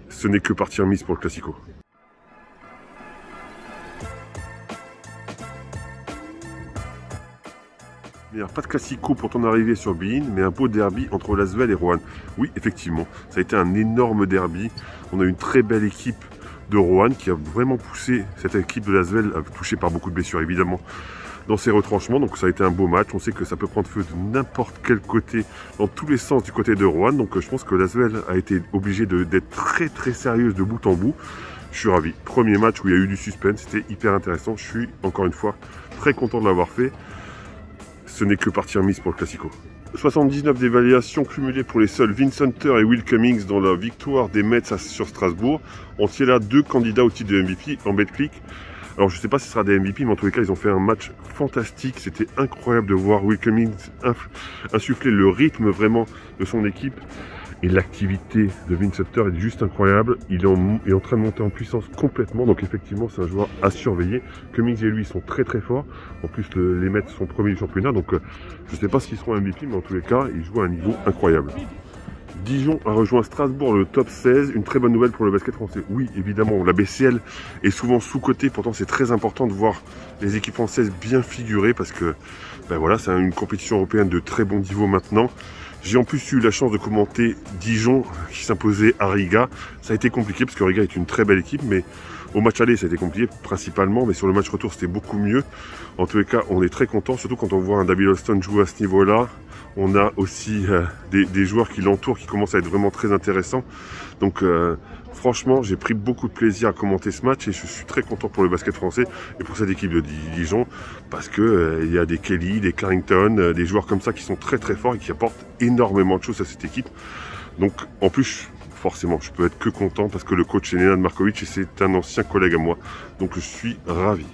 ce n'est que partie remise pour le Classico. Alors, pas de Classico pour ton arrivée sur Bein, mais un beau derby entre l'Asvel et Roanne. Oui, effectivement, ça a été un énorme derby. On a une très belle équipe de Roanne qui a vraiment poussé cette équipe de l'Asvel, touchée par beaucoup de blessures évidemment, dans ses retranchements. Donc ça a été un beau match. On sait que ça peut prendre feu de n'importe quel côté, dans tous les sens du côté de Roanne. Donc je pense que l'Asvel a été obligé d'être très sérieuse de bout en bout. Je suis ravi. Premier match où il y a eu du suspense, c'était hyper intéressant. Je suis encore une fois très content de l'avoir fait. Ce n'est que partie remise pour le Classico. 79 d'évaluation cumulée pour les seuls Vince Hunter et Will Cummings dans la victoire des Mets sur Strasbourg. On tient là 2 candidats au titre de MVP en BetClick. Alors je ne sais pas si ce sera des MVP, mais en tous les cas ils ont fait un match fantastique. C'était incroyable de voir Will Cummings insuffler le rythme vraiment de son équipe. Et l'activité de Vince Hunter est juste incroyable. Il est en train de monter en puissance complètement. Donc effectivement, c'est un joueur à surveiller. Cummings et lui sont très forts. En plus, les Mets sont premiers du championnat. Donc je ne sais pas s'ils seront MVP, mais en tous les cas, ils jouent à un niveau incroyable. Dijon a rejoint Strasbourg le top 16. Une très bonne nouvelle pour le basket français. Oui, évidemment, la BCL est souvent sous-cotée. Pourtant, c'est très important de voir les équipes françaises bien figurées parce que ben voilà, c'est une compétition européenne de très bon niveau maintenant. J'ai en plus eu la chance de commenter Dijon qui s'imposait à Riga. Ça a été compliqué parce que Riga est une très belle équipe, mais au match aller ça a été compliqué principalement, mais sur le match retour c'était beaucoup mieux. En tous les cas, on est très content, surtout quand on voit un David Holston jouer à ce niveau-là. On a aussi des joueurs qui l'entourent, qui commencent à être vraiment très intéressants. Donc franchement, j'ai pris beaucoup de plaisir à commenter ce match et je suis très content pour le basket français et pour cette équipe de Dijon parce que il y a des Kelly, des Carrington, des joueurs comme ça qui sont très forts et qui apportent énormément de choses à cette équipe. Donc en plus, forcément, je peux être que content parce que le coach est Nenad Markovic et c'est un ancien collègue à moi. Donc je suis ravi.